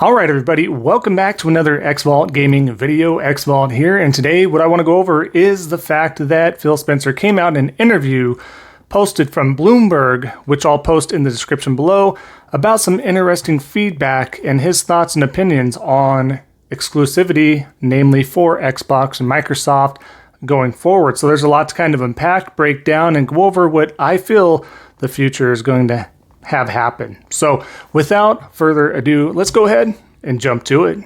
All right, everybody, welcome back to another Xvault gaming video. Xvault here, and today what I want to go over is the fact that Phil Spencer came out in an interview posted from Bloomberg, which I'll post in the description below, about some interesting feedback and his thoughts and opinions on exclusivity, namely for Xbox and Microsoft going forward. So there's a lot to kind of unpack, break down, and go over what I feel the future is going to have happen. So without further ado, let's go ahead and jump to it.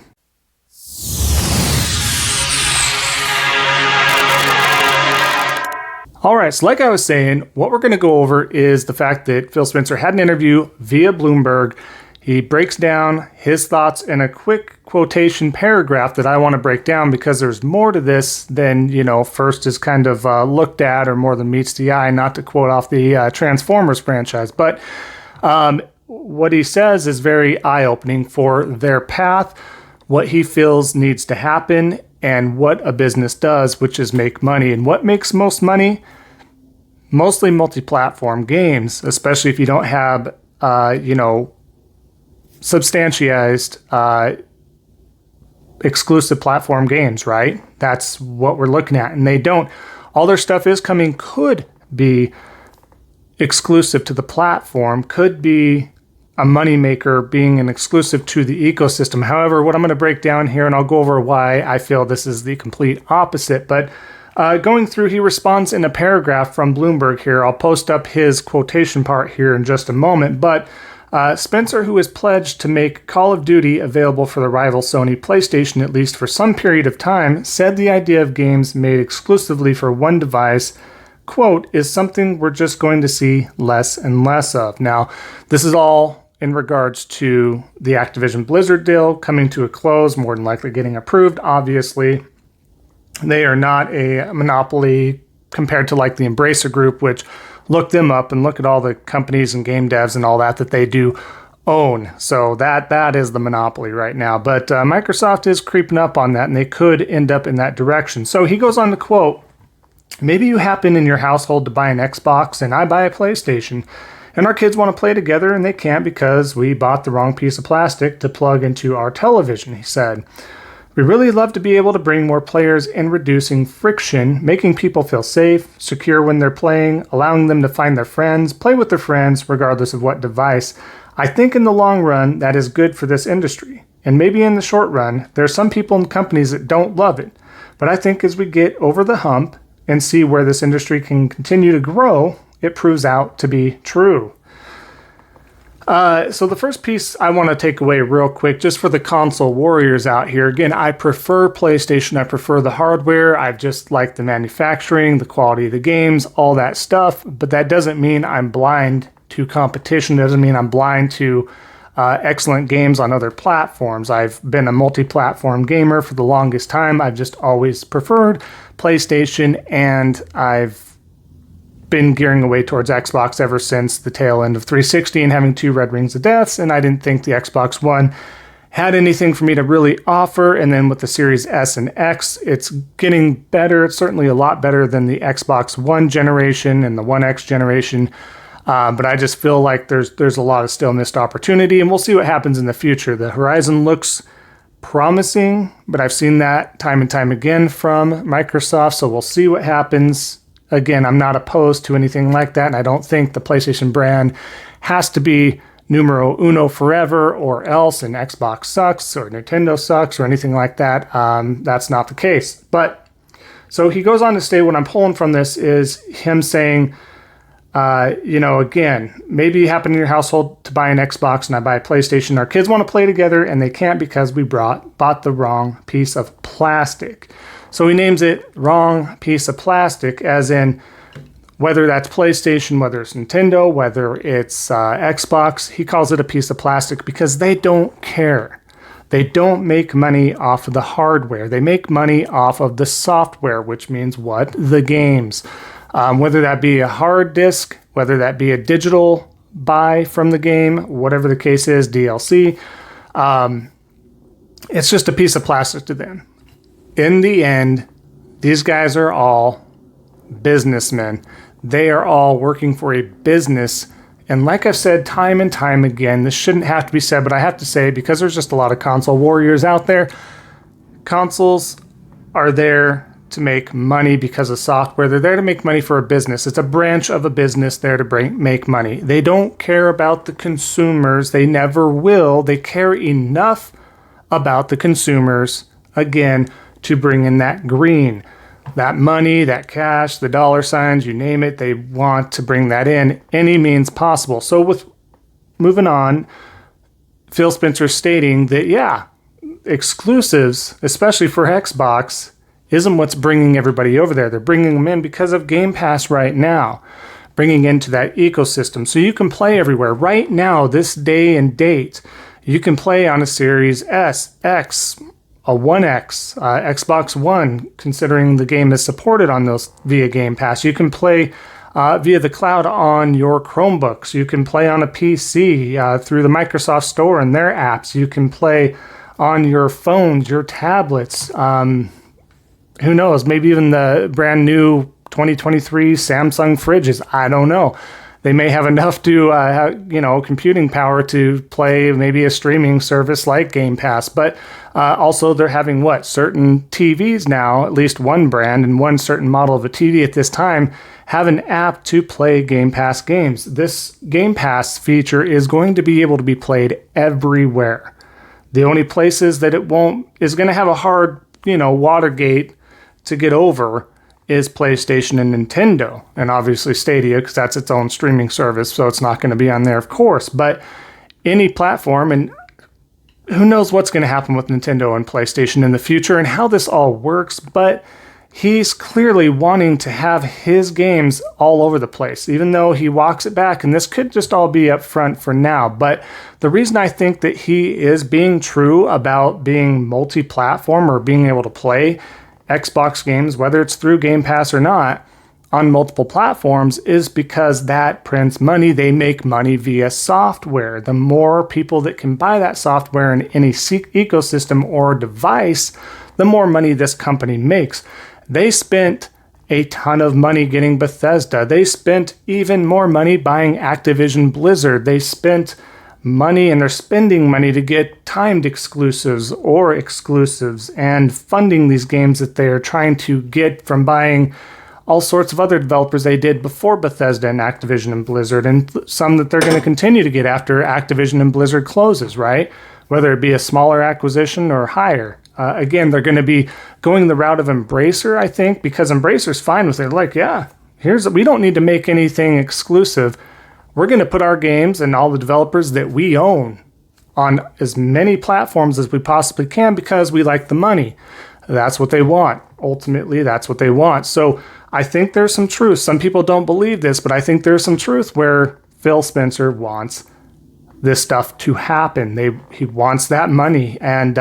All right, so like I was saying, what we're going to go over is the fact that Phil Spencer had an interview via Bloomberg. He breaks down his thoughts in a quick quotation paragraph that I want to break down because there's more to this than, first is kind of looked at or more than meets the eye, not to quote off the Transformers franchise. But what he says is very eye-opening for their path, what he feels needs to happen, and what a business does, which is make money. And what makes most money? Mostly multi-platform games, especially if you don't have, substantiated exclusive platform games, right? That's what we're looking at. And they don't. All their stuff could be exclusive to the platform, could be a moneymaker being an exclusive to the ecosystem. However, what I'm going to break down here, and I'll go over why I feel this is the complete opposite, but going through, he responds in a paragraph from Bloomberg here. I'll post up his quotation part here in just a moment, but Spencer, who has pledged to make Call of Duty available for the rival Sony PlayStation at least for some period of time, said the idea of games made exclusively for one device, quote, is something we're just going to see less and less of. Now, this is all in regards to the Activision Blizzard deal coming to a close, more than likely getting approved. Obviously, they are not a monopoly compared to like the Embracer Group, which look them up and look at all the companies and game devs and all that they do own. So that is the monopoly right now. But Microsoft is creeping up on that, and they could end up in that direction. So he goes on to quote, maybe you happen in your household to buy an Xbox and I buy a PlayStation, and our kids want to play together and they can't because we bought the wrong piece of plastic to plug into our television, he said. We really love to be able to bring more players in, reducing friction, making people feel safe, secure when they're playing, allowing them to find their friends, play with their friends regardless of what device. I think in the long run that is good for this industry. And maybe in the short run, there are some people and companies that don't love it. But I think as we get over the hump and see where this industry can continue to grow, it proves out to be true. So the first piece I want to take away real quick, just for the console warriors out here. Again, I prefer PlayStation. I prefer the hardware. I just like the manufacturing, the quality of the games, all that stuff. But that doesn't mean I'm blind to competition. It doesn't mean I'm blind to excellent games on other platforms. I've been a multi-platform gamer for the longest time. I've just always preferred PlayStation, and I've been gearing away towards Xbox ever since the tail end of 360 and having 2 Red Rings of Deaths, and I didn't think the Xbox One had anything for me to really offer. And then with the Series S and X, it's getting better. It's certainly a lot better than the Xbox One generation and the One X generation. But I just feel like there's a lot of still missed opportunity, and we'll see what happens in the future. The horizon looks promising, but I've seen that time and time again from Microsoft, so we'll see what happens. Again, I'm not opposed to anything like that, and I don't think the PlayStation brand has to be numero uno forever or else, and Xbox sucks or Nintendo sucks or anything like that. That's not the case. But so he goes on to say, what I'm pulling from this is him saying, again, maybe you happen in your household to buy an Xbox and I buy a PlayStation. Our kids want to play together and they can't because we bought the wrong piece of plastic. So he names it wrong piece of plastic, as in whether that's PlayStation, whether it's Nintendo, whether it's Xbox. He calls it a piece of plastic because they don't care. They don't make money off of the hardware. They make money off of the software, which means what? The games. Whether that be a hard disk, whether that be a digital buy from the game, whatever the case is, DLC. It's just a piece of plastic to them. In the end, these guys are all businessmen. They are all working for a business And like I've said time and time again, this shouldn't have to be said, but I have to say it because there's just a lot of console warriors out there. Consoles are there to make money because of software. They're there to make money for a business. It's a branch of a business there to make money. They don't care about the consumers. They never will. They care enough about the consumers, again, to bring in that green. That money, that cash, the dollar signs, you name it, they want to bring that in any means possible. So with moving on, Phil Spencer stating that, yeah, exclusives, especially for Xbox, isn't what's bringing everybody over there. They're bringing them in because of Game Pass right now, bringing into that ecosystem. So you can play everywhere. Right now, this day and date, you can play on a Series S, X, a One X, Xbox One, considering the game is supported on those via Game Pass. You can play via the cloud on your Chromebooks. You can play on a PC through the Microsoft Store and their apps. You can play on your phones, your tablets. Who knows? Maybe even the brand new 2023 Samsung fridges. I don't know. They may have enough to, computing power to play maybe a streaming service like Game Pass. But also they're having certain TVs now, at least one brand and one certain model of a TV at this time, have an app to play Game Pass games. This Game Pass feature is going to be able to be played everywhere. The only places that it won't is going to have a hard, Watergate to get over is PlayStation and Nintendo, and obviously Stadia, because that's its own streaming service, so it's not going to be on there, of course. But any platform, and who knows what's going to happen with Nintendo and PlayStation in the future and how this all works, but he's clearly wanting to have his games all over the place, even though he walks it back, and this could just all be up front for now. But the reason I think that he is being true about being multi-platform or being able to play Xbox games, whether it's through Game Pass or not, on multiple platforms, is because that prints money. They make money via software. The more people that can buy that software in any ecosystem or device, the more money this company makes. They spent a ton of money getting Bethesda. They spent even more money buying Activision Blizzard. They spent money, and they're spending money to get timed exclusives or exclusives and funding these games that they're trying to get from buying all sorts of other developers they did before Bethesda and Activision and Blizzard, and some that they're going to continue to get after Activision and Blizzard closes, right? Whether it be a smaller acquisition or higher. Again, they're going to be going the route of Embracer, I think, because Embracer's fine with it. Like, yeah, we don't need to make anything exclusive. We're going to put our games and all the developers that we own on as many platforms as we possibly can because we like the money. That's what they want. Ultimately, that's what they want. So I think there's some truth. Some people don't believe this, but I think there's some truth where Phil Spencer wants this stuff to happen. He wants that money. And,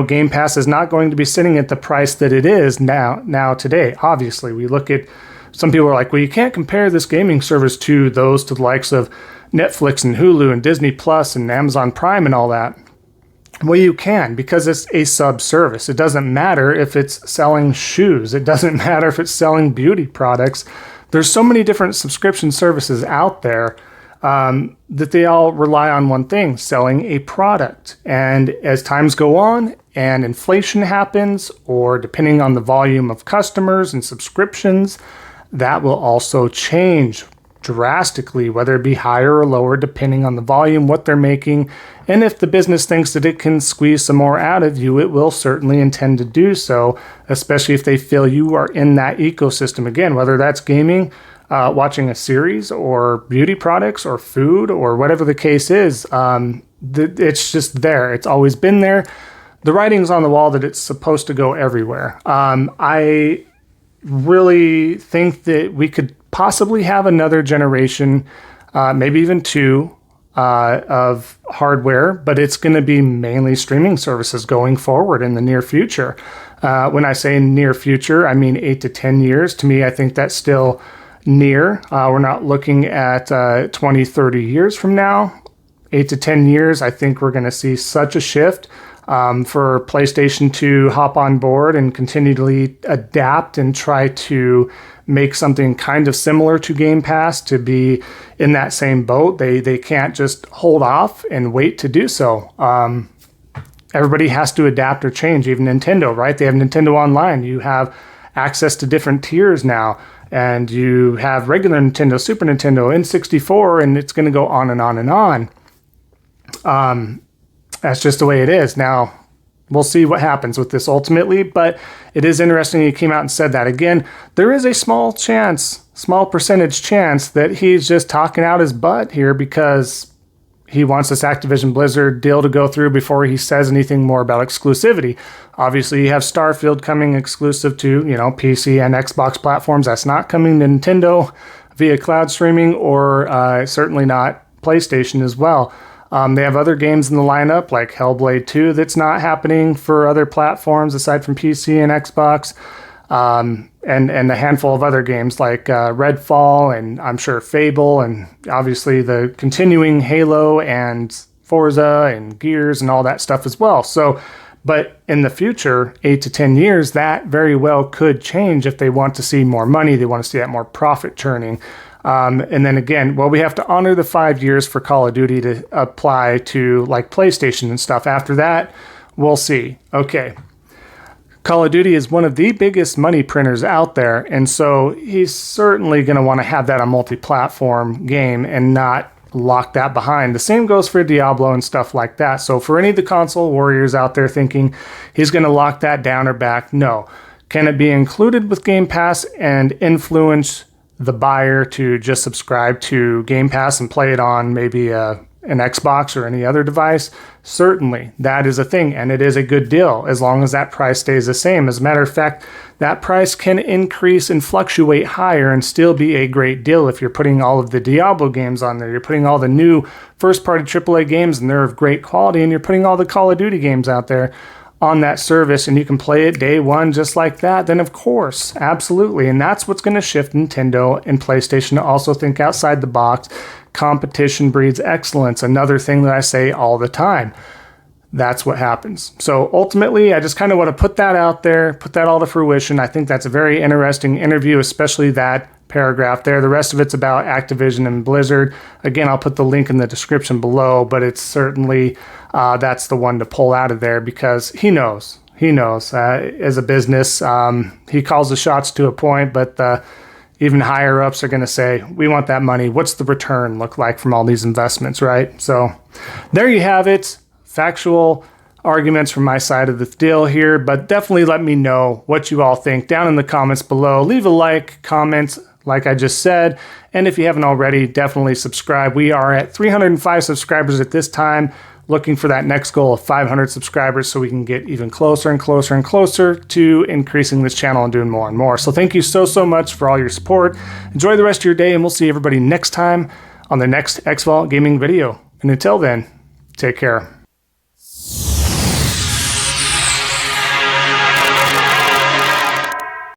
Game Pass is not going to be sitting at the price that it is now today. Obviously, we look at some people are like, well, you can't compare this gaming service to the likes of Netflix and Hulu and Disney Plus and Amazon Prime and all that. Well, you can, because it's a sub-service. It doesn't matter if it's selling shoes. It doesn't matter if it's selling beauty products. There's so many different subscription services out there that they all rely on one thing, selling a product. And as times go on and inflation happens, or depending on the volume of customers and subscriptions, that will also change drastically, whether it be higher or lower, depending on the volume, what they're making. And if the business thinks that it can squeeze some more out of you, it will certainly intend to do so, especially if they feel you are in that ecosystem. Again, whether that's gaming, watching a series, or beauty products, or food, or whatever the case is, it's just there. It's always been there. The writing's on the wall that it's supposed to go everywhere. I really think that we could possibly have another generation, maybe even two, of hardware, but it's going to be mainly streaming services going forward in the near future. When I say near future, I mean 8 to 10 years. To me, I think that's still near. We're not looking at 20, 30 years from now. 8 to 10 years, I think we're going to see such a shift. for PlayStation to hop on board and continually adapt and try to make something kind of similar to Game Pass to be in that same boat. They can't just hold off and wait to do so. Everybody has to adapt or change, even Nintendo, right? They have Nintendo Online. You have access to different tiers now, and you have regular Nintendo, Super Nintendo, N64, and it's going to go on and on and on. That's just the way it is. Now, we'll see what happens with this ultimately, but it is interesting he came out and said that. Again, there is a small percentage chance that he's just talking out his butt here because he wants this Activision Blizzard deal to go through before he says anything more about exclusivity. Obviously, you have Starfield coming exclusive to, PC and Xbox platforms. That's not coming to Nintendo via cloud streaming, or certainly not PlayStation as well. They have other games in the lineup like Hellblade 2 that's not happening for other platforms aside from PC and Xbox. And a handful of other games like Redfall, and I'm sure Fable, and obviously the continuing Halo and Forza and Gears and all that stuff as well. So, but in the future, 8 to 10 years, that very well could change if they want to see more money. They want to see that more profit churning. And then again, we have to honor the 5 years for Call of Duty to apply to like PlayStation and stuff. After that, we'll see. Okay. Call of Duty is one of the biggest money printers out there, and so he's certainly going to want to have that a multi-platform game and not lock that behind. The same goes for Diablo and stuff like that. So for any of the console warriors out there thinking he's going to lock that down or back, no. Can it be included with Game Pass and influence the buyer to just subscribe to Game Pass and play it on maybe an Xbox or any other device? Certainly, that is a thing, and it is a good deal as long as that price stays the same. As a matter of fact, that price can increase and fluctuate higher and still be a great deal if you're putting all of the Diablo games on there. You're putting all the new first-party AAA games, and they're of great quality, and you're putting all the Call of Duty games out there on that service, and you can play it day one just like that, then of course, absolutely. And that's what's going to shift Nintendo and PlayStation to also think outside the box. Competition breeds excellence. Another thing that I say all the time. That's what happens. So ultimately, I just kind of want to put that out there, put that all to fruition. I think that's a very interesting interview, especially that paragraph there. The rest of it's about Activision and Blizzard. Again, I'll put the link in the description below, but it's certainly that's the one to pull out of there because he knows. As a business, he calls the shots to a point, but even higher ups are going to say, we want that money. What's the return look like from all these investments, right? So there you have it. Factual arguments from my side of the deal here, but definitely let me know what you all think down in the comments below. Leave a like, comment, like I just said. And if you haven't already, definitely subscribe. We are at 305 subscribers at this time, looking for that next goal of 500 subscribers so we can get even closer and closer and closer to increasing this channel and doing more and more. So thank you so much for all your support. Enjoy the rest of your day, and we'll see everybody next time on the next Xvault gaming video. And until then, take care.